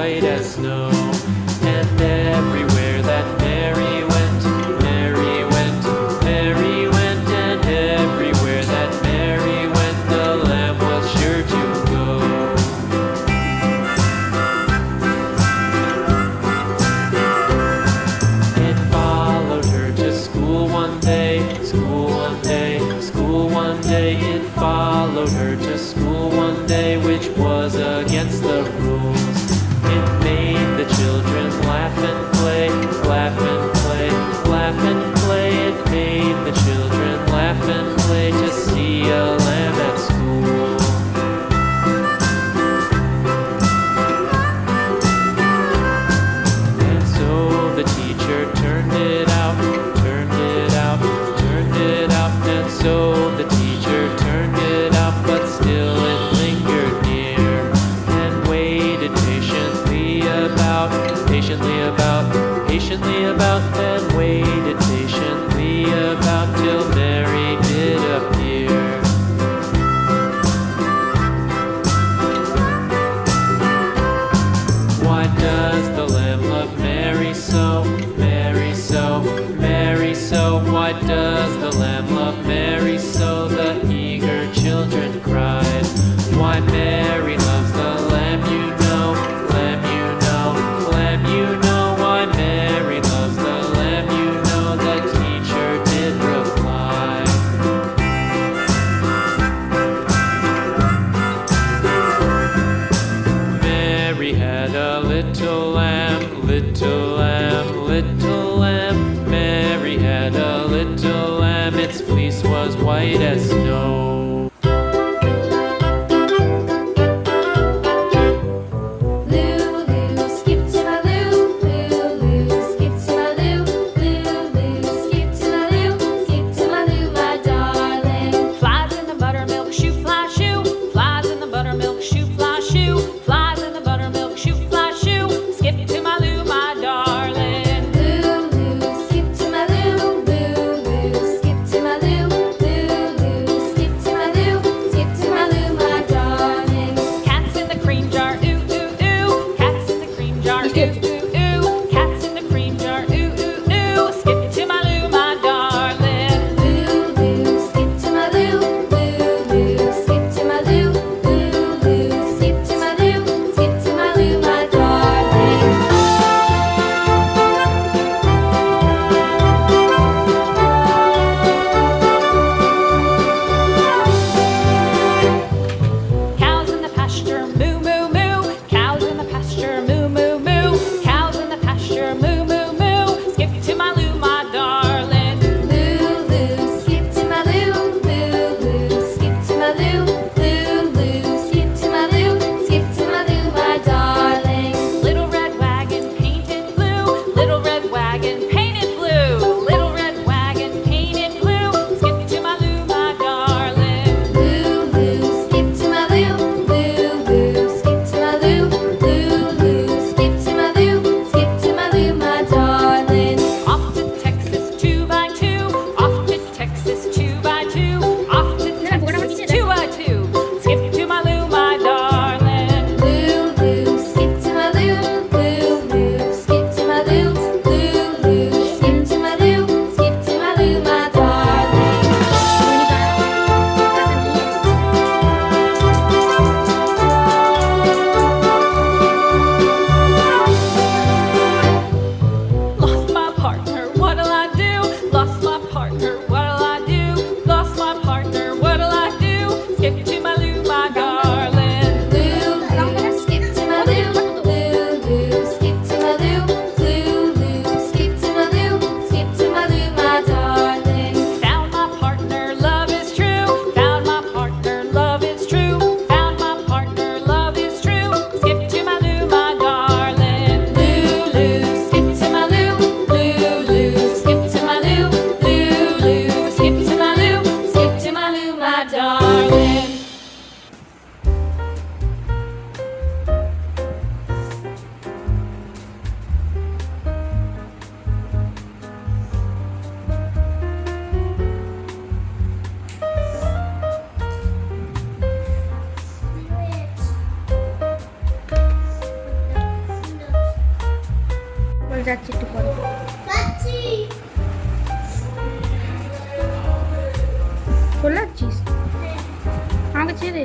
white as snow. And everywhere that Mary went, Mary went, Mary went, and everywhere that Mary went, the lamb was sure to go. It followed her to school one day, school one day, school one day. It followed her to school one day, which was against the rules. It made the children laugh and play, laugh and play, laugh and play. It made the children laugh and play to see a lamb at school. And so the teacher turned it out, turned it out, turned it out. And so the teacher turned it out, but still it lingered near and waited patiently about, patiently about, and waited patiently about till Mary did appear. Why does the lamb love Mary so, Mary so, Mary so? Why does the lamb love Mary so? The eager children cried. Why Mary loves the lamb, you know, lamb, you know, lamb, you know. Why Mary loves the lamb, you know, the teacher did reply. Mary had a little lamb, little lamb, little lamb. Mary had a little lamb, its fleece was white as snow. Skip to my যাচ্ছি একটু পরে। চলে যাচ্ছিস? আমাকে ছেড়ে